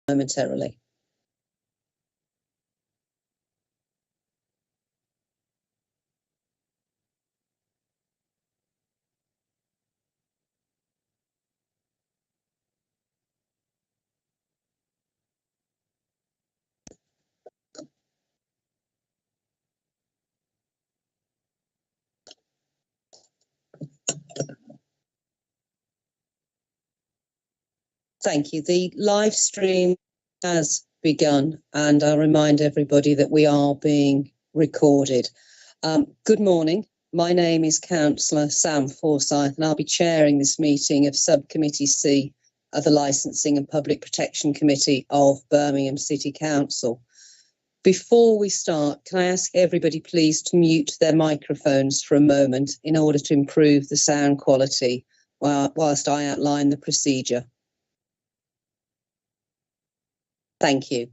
momentarily. Thank you. The live stream has begun, and I'll remind everybody that we are being recorded. Good morning. My name is Councillor Sam Forsyth, and I'll be chairing this meeting of Subcommittee C of the Licensing and Public Protection Committee of Birmingham City Council. Before we start, can I ask everybody please to mute their microphones for a moment in order to improve the sound quality whilst I outline the procedure. Thank you.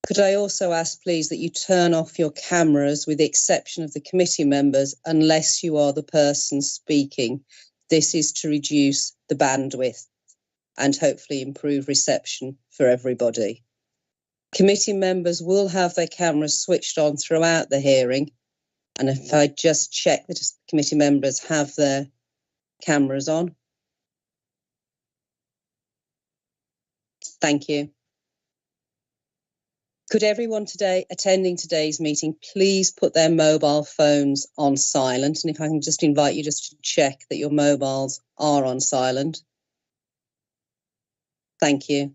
Could I also ask, please, that you turn off your cameras with the exception of the committee members unless you are the person speaking. This is to reduce the bandwidth and hopefully improve reception for everybody. Committee members will have their cameras switched on throughout the hearing. And if I just check that committee members have their cameras on. Thank you. Could everyone attending today's meeting please put their mobile phones on silent? And if I can just invite you just to check that your mobiles are on silent. Thank you.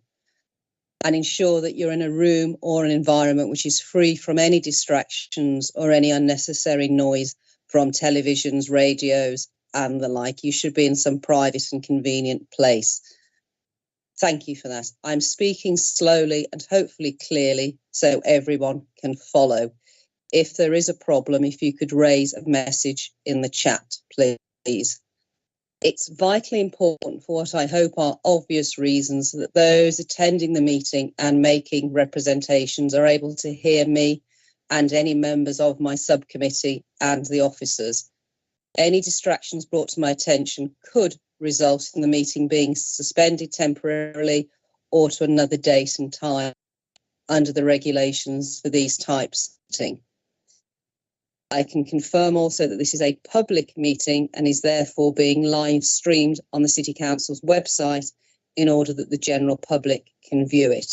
And ensure that you're in a room or an environment which is free from any distractions or any unnecessary noise from televisions, radios, and the like. You should be in some private and convenient place. Thank you for that. I'm speaking slowly and hopefully clearly so everyone can follow. If there is a problem, if you could raise a message in the chat, please. It's vitally important for what I hope are obvious reasons that those attending the meeting and making representations are able to hear me and any members of my subcommittee and the officers. Any distractions brought to my attention could result in the meeting being suspended temporarily or to another date and time under the regulations for these types of meeting. I can confirm also that this is a public meeting and is therefore being live streamed on the City Council's website in order that the general public can view it.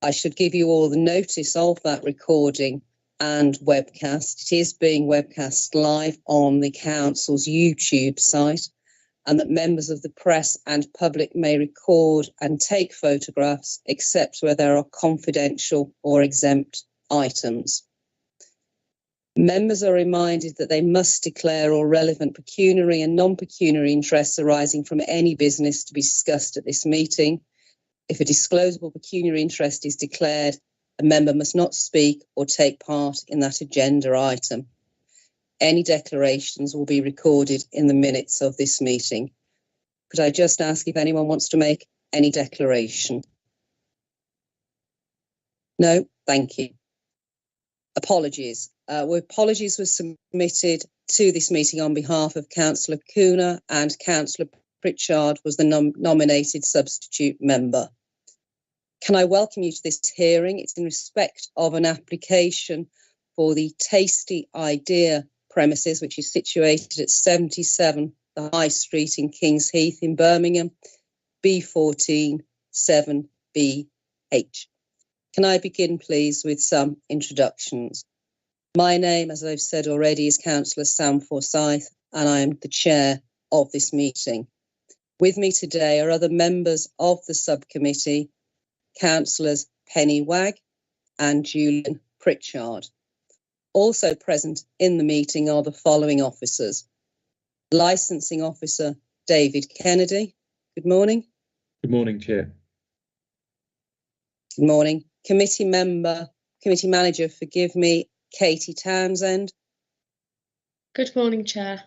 I should give you all the notice of that recording and webcast. It is being webcast live on the Council's YouTube site, and that members of the press and public may record and take photographs except where there are confidential or exempt items. Members are reminded that they must declare all relevant pecuniary and non-pecuniary interests arising from any business to be discussed at this meeting. If a disclosable pecuniary interest is declared, a member must not speak or take part in that agenda item. Any declarations will be recorded in the minutes of this meeting. Could I just ask if anyone wants to make any declaration? No, thank you. Apologies. Apologies were submitted to this meeting on behalf of Councillor Cooner, and Councillor Pritchard was the nominated substitute member. Can I welcome you to this hearing? It's in respect of an application for the Tasty Idea premises, which is situated at 77 the High Street in Kings Heath in Birmingham, B14 7BH. Can I begin, please, with some introductions? My name, as I've said already, is Councillor Sam Forsyth, and I am the chair of this meeting. With me today are other members of the subcommittee, Councillors Penny Wagg and Julian Pritchard. Also present in the meeting are the following officers. Licensing Officer David Kennedy. Good morning. Good morning, Chair. Good morning. Committee Manager, forgive me, Katie Townsend. Good morning, Chair.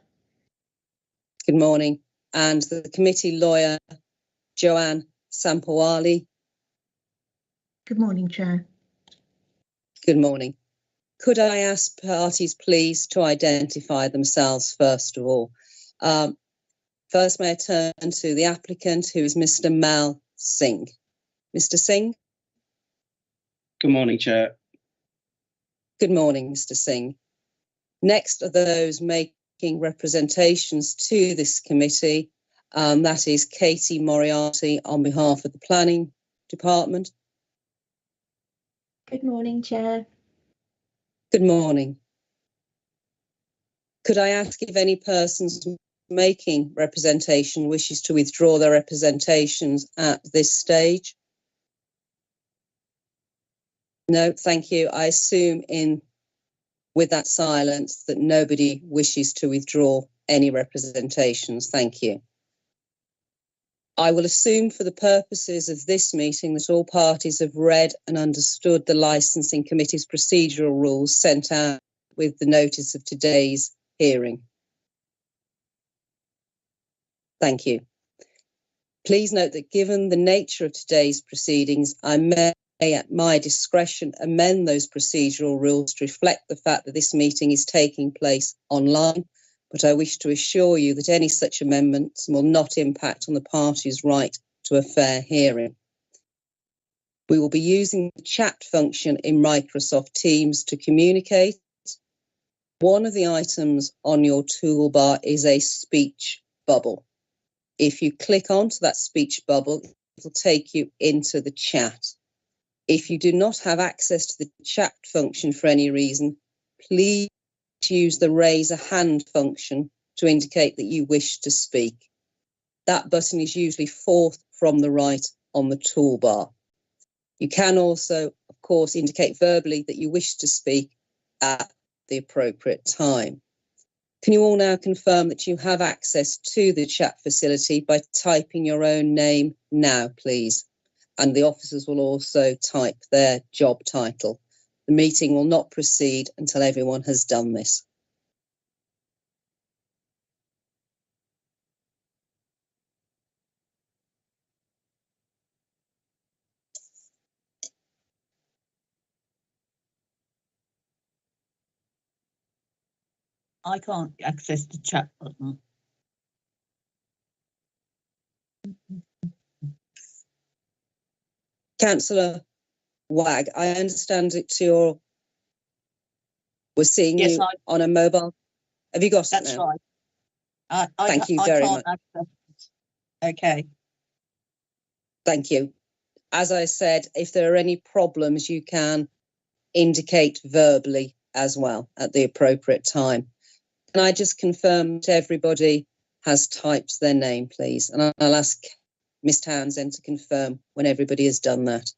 Good morning. And the committee lawyer, Joanne Sampawali. Good morning, Chair. Good morning. Could I ask parties, please, to identify themselves first of all? First, may I turn to the applicant, who is Mr. Mal Singh. Mr. Singh? Good morning, Chair. Good morning, Mr. Singh. Next are those making representations to this committee. That is Katie Moriarty on behalf of the Planning Department. Good morning, Chair. Good morning. Could I ask if any persons making representation wishes to withdraw their representations at this stage? No, thank you. I assume with that silence that nobody wishes to withdraw any representations. Thank you. I will assume for the purposes of this meeting that all parties have read and understood the Licensing Committee's procedural rules sent out with the notice of today's hearing. Thank you. Please note that given the nature of today's proceedings, I may at my discretion amend those procedural rules to reflect the fact that this meeting is taking place online, but I wish to assure you that any such amendments will not impact on the party's right to a fair hearing. We will be using the chat function in Microsoft Teams to communicate. One of the items on your toolbar is a speech bubble. If you click onto that speech bubble, it will take you into the chat. If you do not have access to the chat function for any reason, please use the raise a hand function to indicate that you wish to speak. That button is usually fourth from the right on the toolbar. You can also, of course, indicate verbally that you wish to speak at the appropriate time. Can you all now confirm that you have access to the chat facility by typing your own name now, please? And the officers will also type their job title. The meeting will not proceed until everyone has done this. I can't access the chat button. Councillor Wagg, I understand that we're seeing Yes, you on a mobile. Have you got it That's now? right. Thank you very much. Access it. Okay. Thank you. As I said, if there are any problems, you can indicate verbally as well at the appropriate time. Can I just confirm that everybody has typed their name, please? And I'll ask Ms. Townsend to confirm when everybody has done that.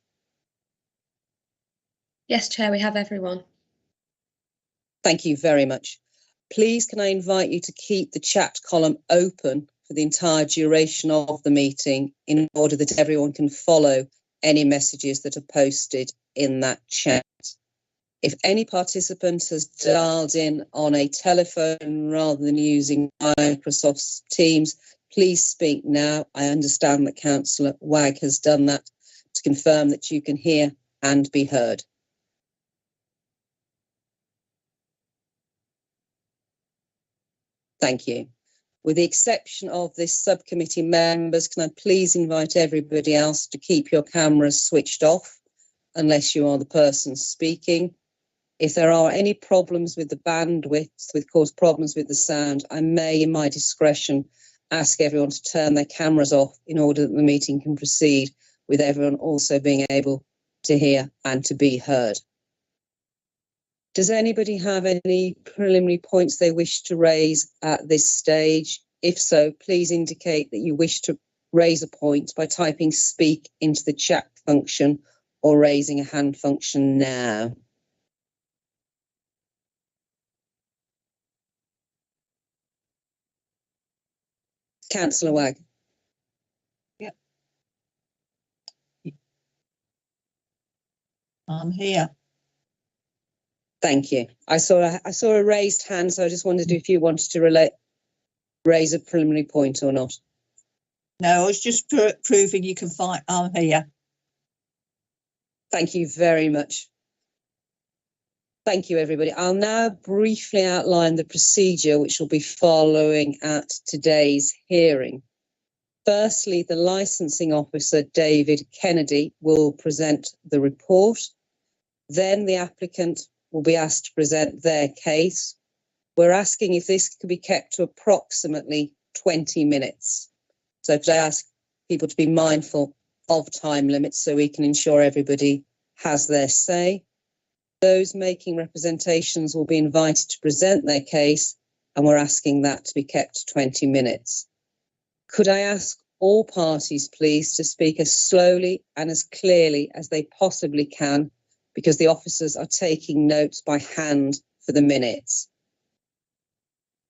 Yes, Chair, we have everyone. Thank you very much. Please, can I invite you to keep the chat column open for the entire duration of the meeting in order that everyone can follow any messages that are posted in that chat. If any participant has dialed in on a telephone rather than using Microsoft Teams, please speak now. I understand that Councillor Wagg has done that to confirm that you can hear and be heard. Thank you. With the exception of this subcommittee members, can I please invite everybody else to keep your cameras switched off unless you are the person speaking. If there are any problems with the bandwidth, which cause problems with the sound, I may, in my discretion, ask everyone to turn their cameras off in order that the meeting can proceed with everyone also being able to hear and to be heard. Does anybody have any preliminary points they wish to raise at this stage? If so, please indicate that you wish to raise a point by typing speak into the chat function or raising a hand function now. Councillor Wagg. Yep. I'm here. Thank you. I saw a raised hand, so I just wondered if you wanted to raise a preliminary point or not. No, I was just proving you can find. I'm here. Thank you very much. Thank you, everybody. I'll now briefly outline the procedure which will be following at today's hearing. Firstly, the licensing officer, David Kennedy, will present the report. Then the applicant will be asked to present their case. We're asking if this could be kept to approximately 20 minutes. So could I ask people to be mindful of time limits so we can ensure everybody has their say. Those making representations will be invited to present their case, and we're asking that to be kept to 20 minutes. Could I ask all parties, please, to speak as slowly and as clearly as they possibly can, because the officers are taking notes by hand for the minutes.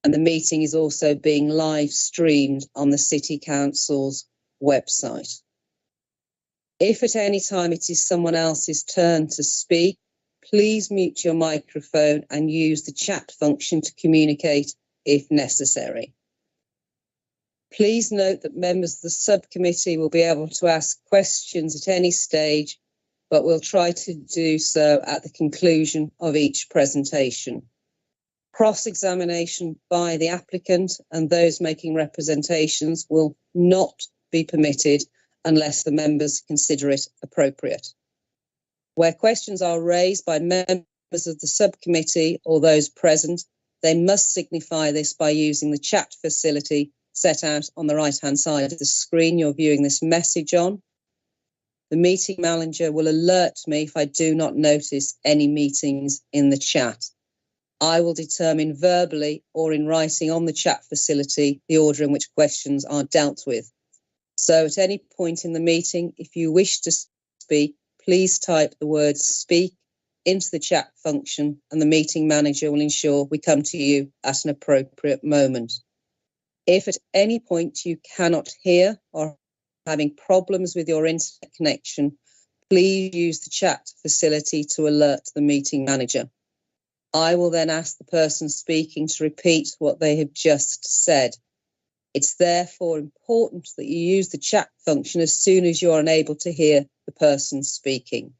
And the meeting is also being live streamed on the City Council's website. If at any time it is someone else's turn to speak, please mute your microphone and use the chat function to communicate if necessary. Please note that members of the subcommittee will be able to ask questions at any stage, but we'll try to do so at the conclusion of each presentation. Cross-examination by the applicant and those making representations will not be permitted unless the members consider it appropriate. Where questions are raised by members of the subcommittee or those present, they must signify this by using the chat facility set out on the right-hand side of the screen you're viewing this message on. The meeting manager will alert me if I do not notice any meetings in the chat. I will determine verbally or in writing on the chat facility the order in which questions are dealt with. So at any point in the meeting, if you wish to speak, please type the word speak into the chat function and the meeting manager will ensure we come to you at an appropriate moment. If at any point you cannot hear or are having problems with your internet connection, please use the chat facility to alert the meeting manager. I will then ask the person speaking to repeat what they have just said. It's therefore important that you use the chat function as soon as you're unable to hear the person speaking.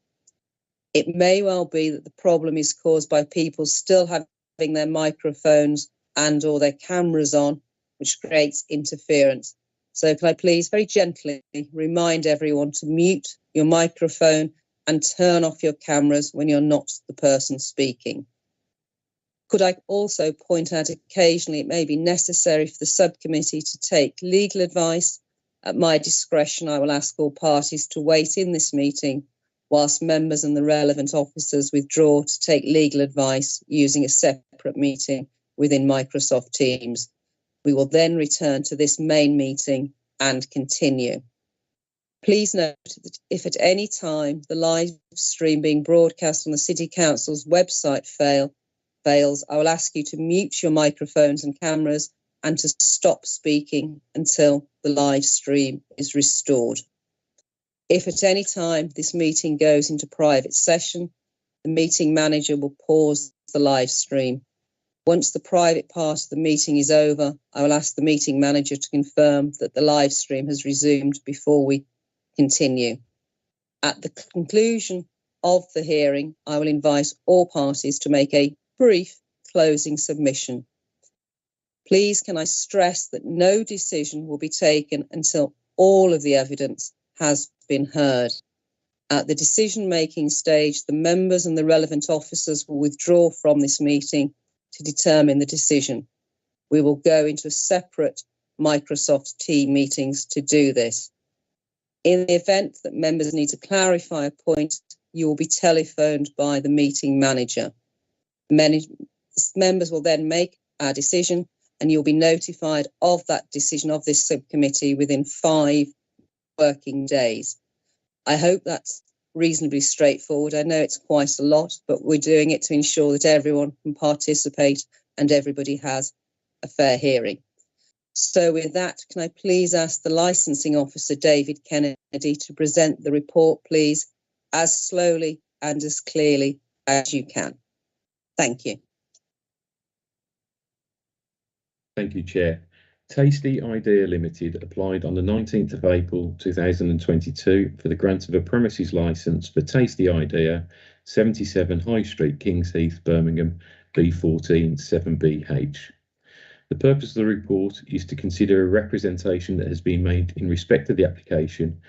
It may well be that the problem is caused by people still having their microphones and or their cameras on, which creates interference. So can I please very gently remind everyone to mute your microphone and turn off your cameras when you're not the person speaking. Could I also point out occasionally it may be necessary for the subcommittee to take legal advice. At my discretion, I will ask all parties to wait in this meeting whilst members and the relevant officers withdraw to take legal advice using a separate meeting within Microsoft Teams. We will then return to this main meeting and continue. Please note that if at any time the live stream being broadcast on the City Council's website fails, I will ask you to mute your microphones and cameras and to stop speaking until the live stream is restored. If at any time this meeting goes into private session, the meeting manager will pause the live stream. Once the private part of the meeting is over, I will ask the meeting manager to confirm that the live stream has resumed before we continue. At the conclusion of the hearing, I will invite all parties to make a brief closing submission. Please can I stress that no decision will be taken until all of the evidence has been heard. At the decision-making stage, the members and the relevant officers will withdraw from this meeting to determine the decision. We will go into a separate Microsoft Teams meetings to do this. In the event that members need to clarify a point, you will be telephoned by the meeting manager. Members will then make our decision and you'll be notified of that decision of this subcommittee within 5 working days. I hope that's reasonably straightforward. I know it's quite a lot, but we're doing it to ensure that everyone can participate and everybody has a fair hearing. So with that, can I please ask the licensing officer, David Kennedy, to present the report, please, as slowly and as clearly as you can. Thank you. Thank you, Chair. Tasty Idea Limited applied on the 19th of April 2022 for the grant of a premises licence for Tasty Idea, 77 High Street, Kings Heath, Birmingham, B14 7BH. The purpose of the report is to consider a representation that has been made in respect of the application,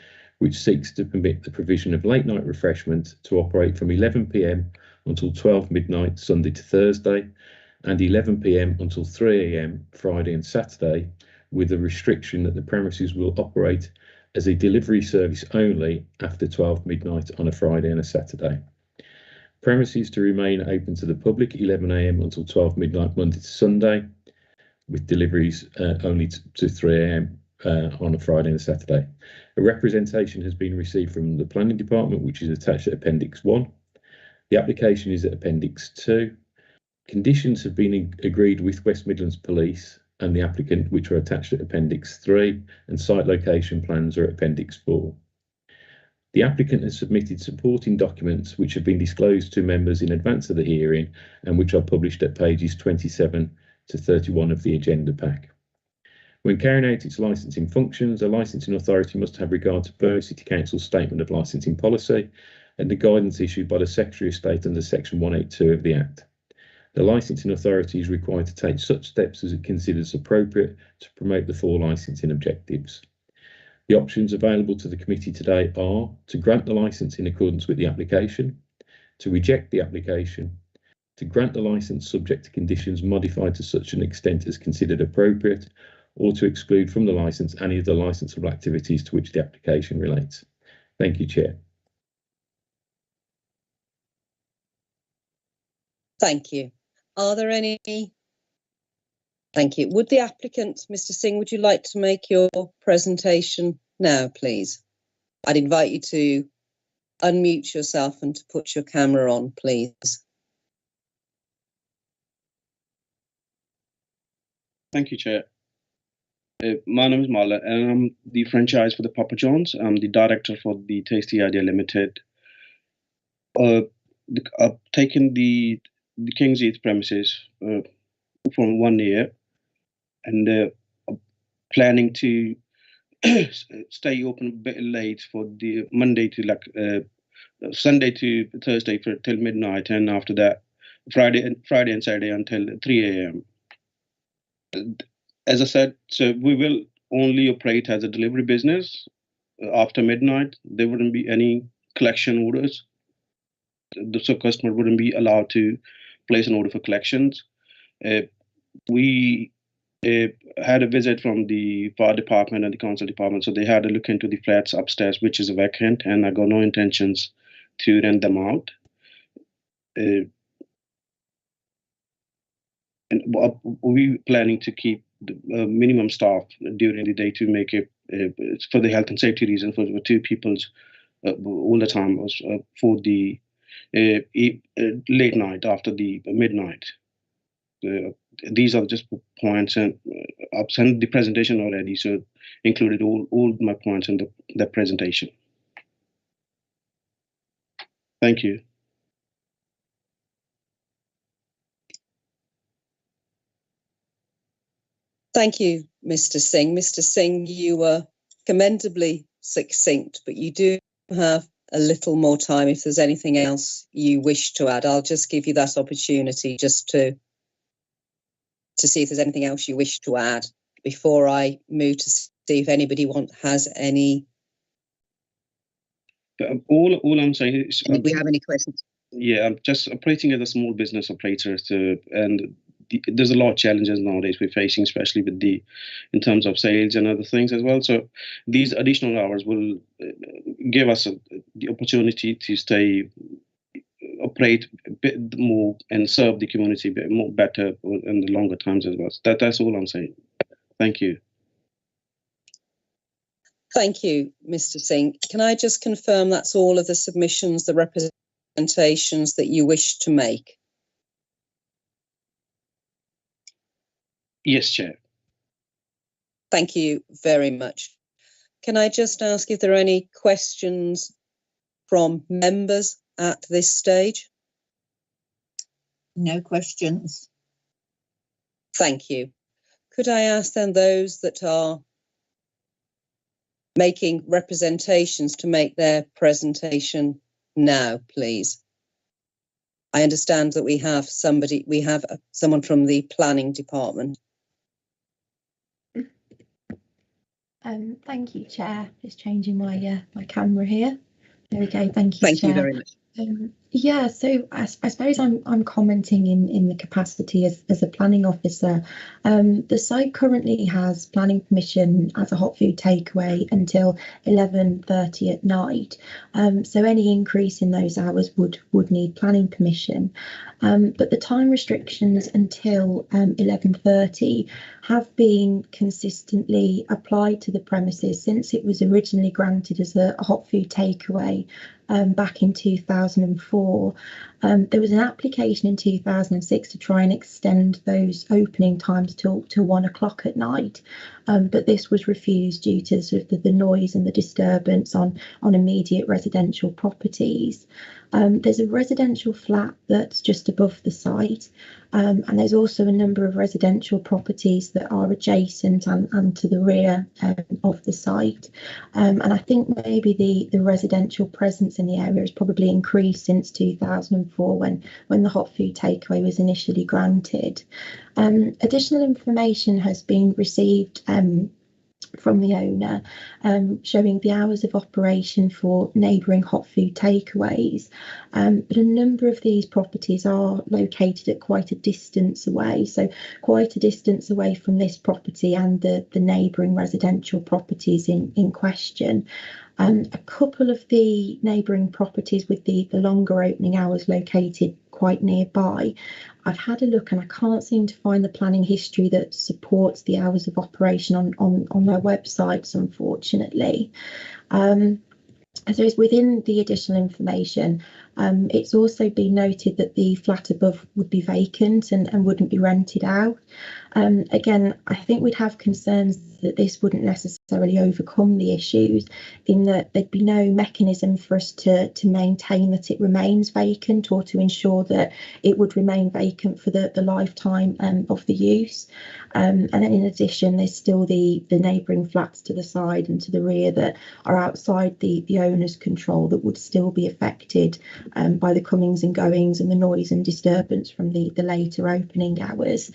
which seeks to permit the provision of late night refreshment to operate from 11 p.m. until 12 midnight Sunday to Thursday and 11 p.m. until 3 a.m. Friday and Saturday, with the restriction that the premises will operate as a delivery service only after 12 midnight on a Friday and a Saturday. Premises to remain open to the public 11 a.m. until 12 midnight Monday to Sunday, with deliveries only to 3 a.m. On a Friday and a Saturday. A representation has been received from the Planning Department, which is attached at Appendix 1. The application is at Appendix 2. Conditions have been agreed with West Midlands Police and the applicant, which are attached at Appendix 3, and site location plans are at Appendix 4. The applicant has submitted supporting documents which have been disclosed to members in advance of the hearing and which are published at pages 27 to 31 of the agenda pack. When carrying out its licensing functions, a licensing authority must have regard to Birmingham City Council's statement of licensing policy and the guidance issued by the Secretary of State under Section 182 of the Act. The licensing authority is required to take such steps as it considers appropriate to promote the 4 licensing objectives. The options available to the committee today are to grant the licence in accordance with the application, to reject the application, to grant the licence subject to conditions modified to such an extent as considered appropriate, or to exclude from the licence any of the licensable activities to which the application relates. Thank you, Chair. Thank you. Are there any? Thank you. Would the applicant, Mr. Singh, would you like to make your presentation now, please? I'd invite you to unmute yourself and to put your camera on, please. Thank you, Chair. My name is Marla, and I'm the franchise for the Papa John's. I'm the director for the Tasty Idea Limited. I've taken the King's Heath premises from 1 year, and planning to stay open a bit late for the Monday to Sunday to Thursday till midnight, and after that Friday and Saturday until 3 a.m. As I said, so we will only operate as a delivery business after midnight. There wouldn't be any collection orders. So customer wouldn't be allowed to place an order for collections. We had a visit from the fire department and the council department, so they had a look into the flats upstairs, which is vacant, and I got no intentions to rent them out. And we planning to keep the minimum staff during the day to make it for the health and safety reason for 2 people all the time for the late night after the midnight. These are just points, and I've sent the presentation already, so included all my points in the presentation. Thank you. Thank you, Mr. Singh. Mr. Singh, you were commendably succinct, but you do have a little more time if there's anything else you wish to add. I'll just give you that opportunity just to see if there's anything else you wish to add before I move to see if anybody has any. All I'm saying is, Do we have any questions? Yeah, I'm just operating as a small business operator, and there's a lot of challenges nowadays we're facing, especially with in terms of sales and other things as well. So these additional hours will give us the opportunity to operate a bit more and serve the community a bit more better in the longer times as well. So that's all I'm saying. Thank you. Thank you, Mr. Singh. Can I just confirm that's all of the submissions, the representations that you wish to make? Yes, Chair. Thank you very much. Can I just ask if there are any questions from members at this stage? No questions. Thank you. Could I ask then those that are making representations to make their presentation now, please? I understand that we have someone from the planning department. Thank you, Chair. Just changing my my camera here. There we go. Thank you, Thank Chair. you very much. Yeah, so I suppose I'm commenting in the capacity as a planning officer. The site currently has planning permission as a hot food takeaway until 11:30 at night. So any increase in those hours would need planning permission. But the time restrictions until 11:30 have been consistently applied to the premises since it was originally granted as a hot food takeaway back in 2004. There was an application in 2006 to try and extend those opening times till 1 o'clock at night, but this was refused due to sort of the noise and the disturbance on immediate residential properties. There's a residential flat that's just above the site, and there's also a number of residential properties that are adjacent and to the rear of the site. And I think maybe the residential presence in the area has probably increased since 2004 when the hot food takeaway was initially granted. Additional information has been received from the owner showing the hours of operation for neighbouring hot food takeaways, but a number of these properties are located at quite a distance away, so quite a distance away from this property and the neighbouring residential properties in question. A couple of the neighbouring properties with the longer opening hours located quite nearby, I've had a look and I can't seem to find the planning history that supports the hours of operation on their websites, unfortunately. So it's within the additional information. It's also been noted that the flat above would be vacant and wouldn't be rented out. Again, I think we'd have concerns that this wouldn't necessarily overcome the issues, in that there'd be no mechanism for us to maintain that it remains vacant or to ensure that it would remain vacant for the lifetime of the use. And then in addition, there's still the neighbouring flats to the side and to the rear that are outside the owner's control that would still be affected by the comings and goings and the noise and disturbance from the later opening hours,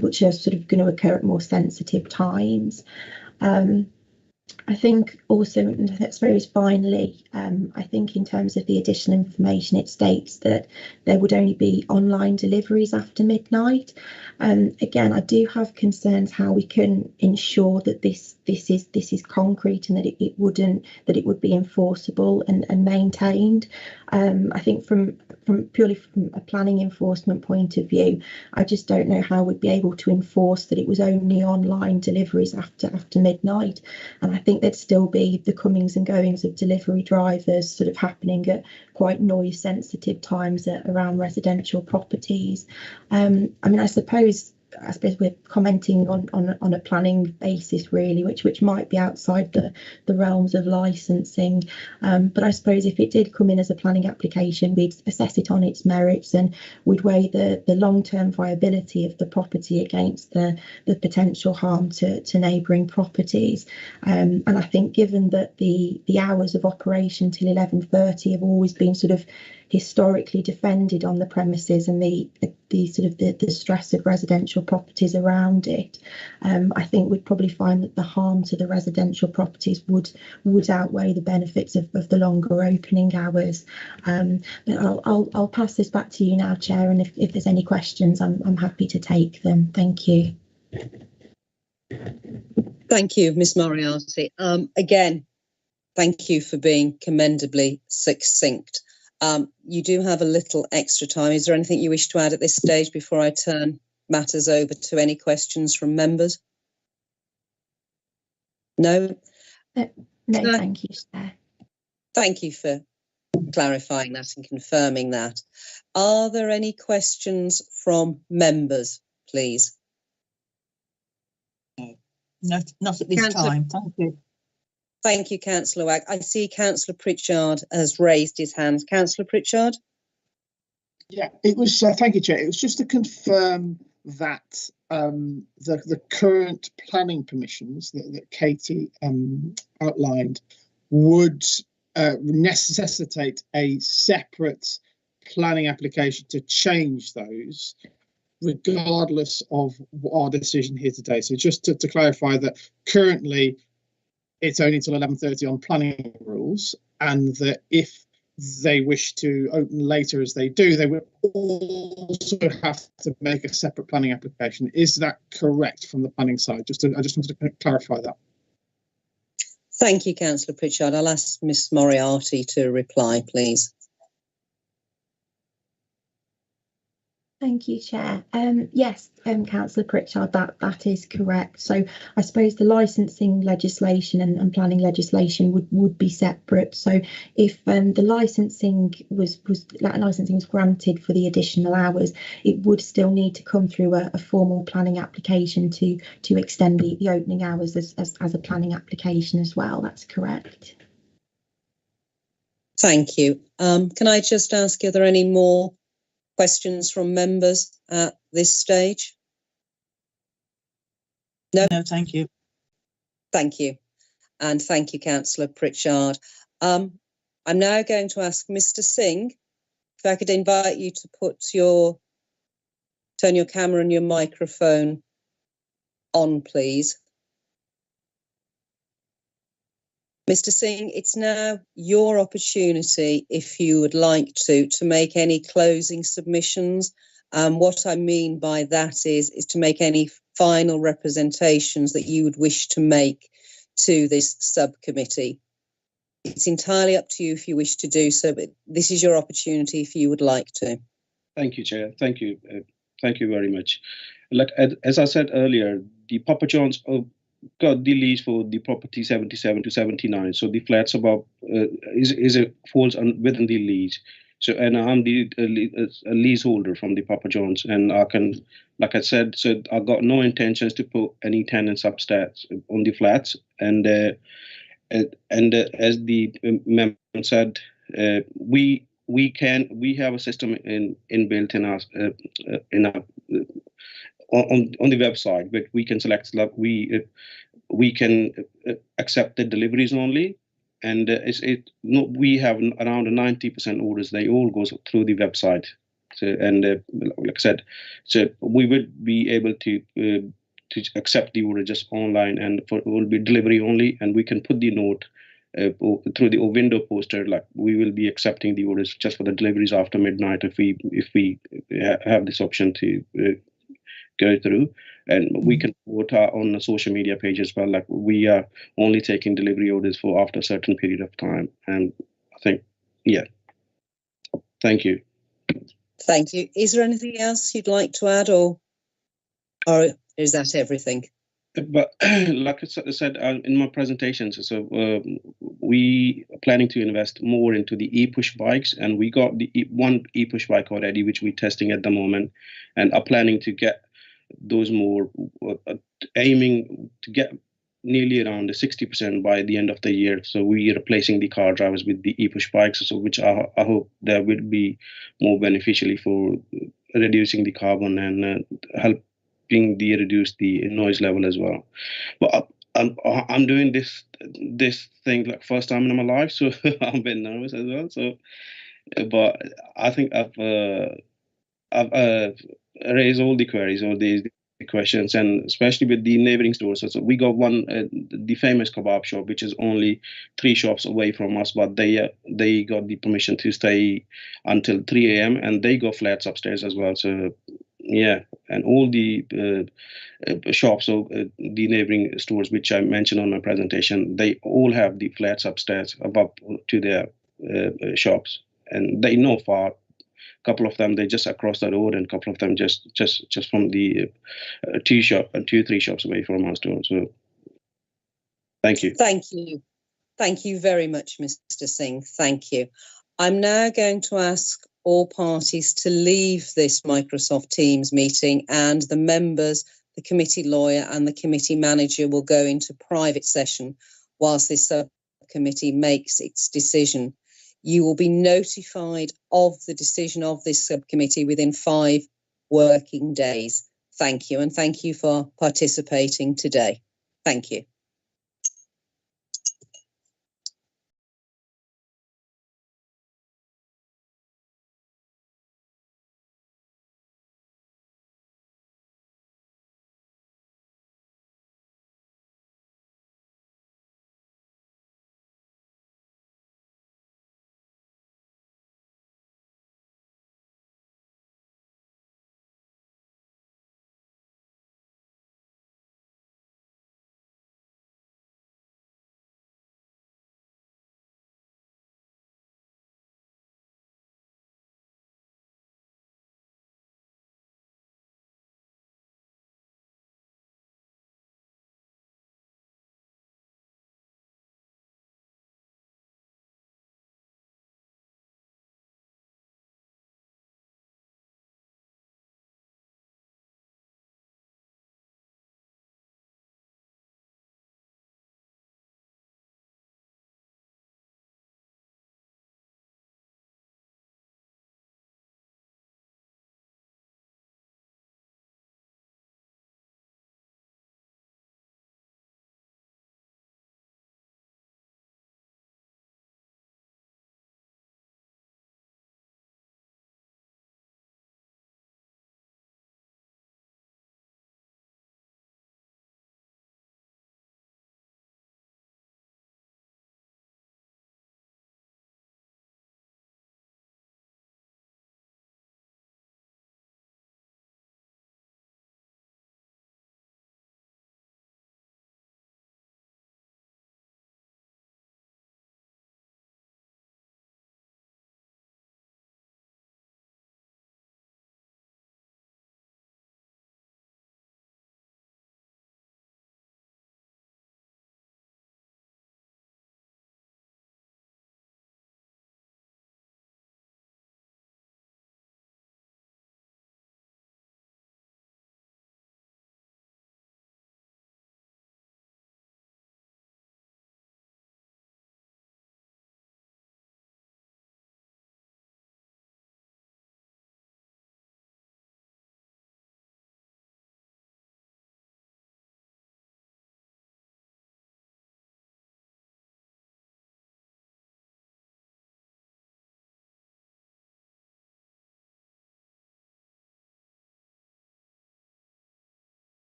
which are sort of going to occur at more sensitive times. I think also, I suppose finally, I think in terms of the additional information, it states that there would only be online deliveries after midnight. Again, I do have concerns how we can ensure that this is concrete and that it would be enforceable and maintained. I think from purely from a planning enforcement point of view, I just don't know how we'd be able to enforce that it was only online deliveries after midnight. And I think there'd still be the comings and goings of delivery drivers sort of happening at quite noise sensitive times around residential properties. I mean, I suppose we're commenting on a planning basis really, which might be outside the realms of licensing, but I suppose if it did come in as a planning application, we'd assess it on its merits and we'd weigh the long-term viability of the property against the potential harm to neighbouring properties. And I think given that the hours of operation till 11:30 have always been sort of historically defended on the premises and the sort of the stress of residential properties around it, I think we'd probably find that the harm to the residential properties would outweigh the benefits of the longer opening hours. But I'll pass this back to you now, Chair, and if there's any questions, I'm happy to take them. Thank you. Thank you, Ms. Moriarty. Again, thank you for being commendably succinct. You do have a little extra time. Is there anything you wish to add at this stage before I turn matters over to any questions from members? No? No, thank you, Chair. Thank you for clarifying that and confirming that. Are there any questions from members, please? Not at this time. Thank you. Thank you, Councillor Wagg. I see Councillor Pritchard has raised his hand. Councillor Pritchard? Yeah, it was, thank you, Chair. It was just to confirm that the current planning permissions that Katie outlined would necessitate a separate planning application to change those, regardless of our decision here today. So just to clarify that currently it's only till 11:30 on planning rules, and that if they wish to open later as they do, they would also have to make a separate planning application. Is that correct from the planning side? I just wanted to clarify that. Thank you, Councillor Pritchard. I'll ask Ms Moriarty to reply, please. Thank you, Chair. Yes, Councillor Pritchard, that is correct. So I suppose the licensing legislation and planning legislation would be separate. So if the licensing was granted for the additional hours, it would still need to come through a formal planning application to extend the opening hours as a planning application as well. That's correct. Thank you. Can I just ask, are there any more questions from members at this stage? No, thank you. Thank you. And thank you, Councillor Pritchard. I'm now going to ask Mr. Singh, if I could invite you to turn your camera and your microphone on, please. Mr. Singh, it's now your opportunity, if you would like to make any closing submissions. What I mean by that is to make any final representations that you would wish to make to this subcommittee. It's entirely up to you if you wish to do so, but this is your opportunity if you would like to. Thank you, Chair. Thank you. Thank you very much. Like as I said earlier, the Papa John's got the lease for the property 77 to 79, so the flats above falls within the lease. So, and I'm the leaseholder from the Papa John's, and I can, like I said, so I got no intentions to put any tenants upstairs on the flats. And as the member said, we have a system inbuilt in us on the website, but we can select we can accept the deliveries only, and we have around 90% orders. They all go through the website. So, and like I said, so we would be able to accept the order just online, and it will be delivery only, and we can put the note through the window poster, like we will be accepting the orders just for the deliveries after midnight if we have this option to go through. And we can put on the social media page as well, like we are only taking delivery orders for after a certain period of time. And I think, yeah, thank you. Thank you. Is there anything else you'd like to add, or is that everything? But like I said in my presentations, so we are planning to invest more into the e-push bikes, and we got the one e-push bike already, which we're testing at the moment, and are planning to get those more, aiming to get nearly around the 60% by the end of the year. So we are replacing the car drivers with the e-push bikes, so which I hope that will be more beneficially for reducing the carbon and helping reduce the noise level as well. But I'm doing this thing like first time in my life, so I'm a bit nervous as well. So, but I think I've raised all the queries or the questions, and especially with the neighboring stores. So we got one, the famous kebab shop, which is only 3 shops away from us, but they got the permission to stay until 3 a.m. and they got flats upstairs as well. So yeah, and all the shops or the neighboring stores, which I mentioned on my presentation, they all have the flats upstairs above to their shops, and they know far. Couple of them they just across the road, and a couple of them just from the 3 shops away from our store. So thank you. Thank you very much, Mr. Singh. Thank you. I'm now going to ask all parties to leave this Microsoft Teams meeting, and the members, the committee lawyer and the committee manager will go into private session whilst this subcommittee makes its decision. You will be notified of the decision of this subcommittee within 5 working days. Thank you, and thank you for participating today. Thank you.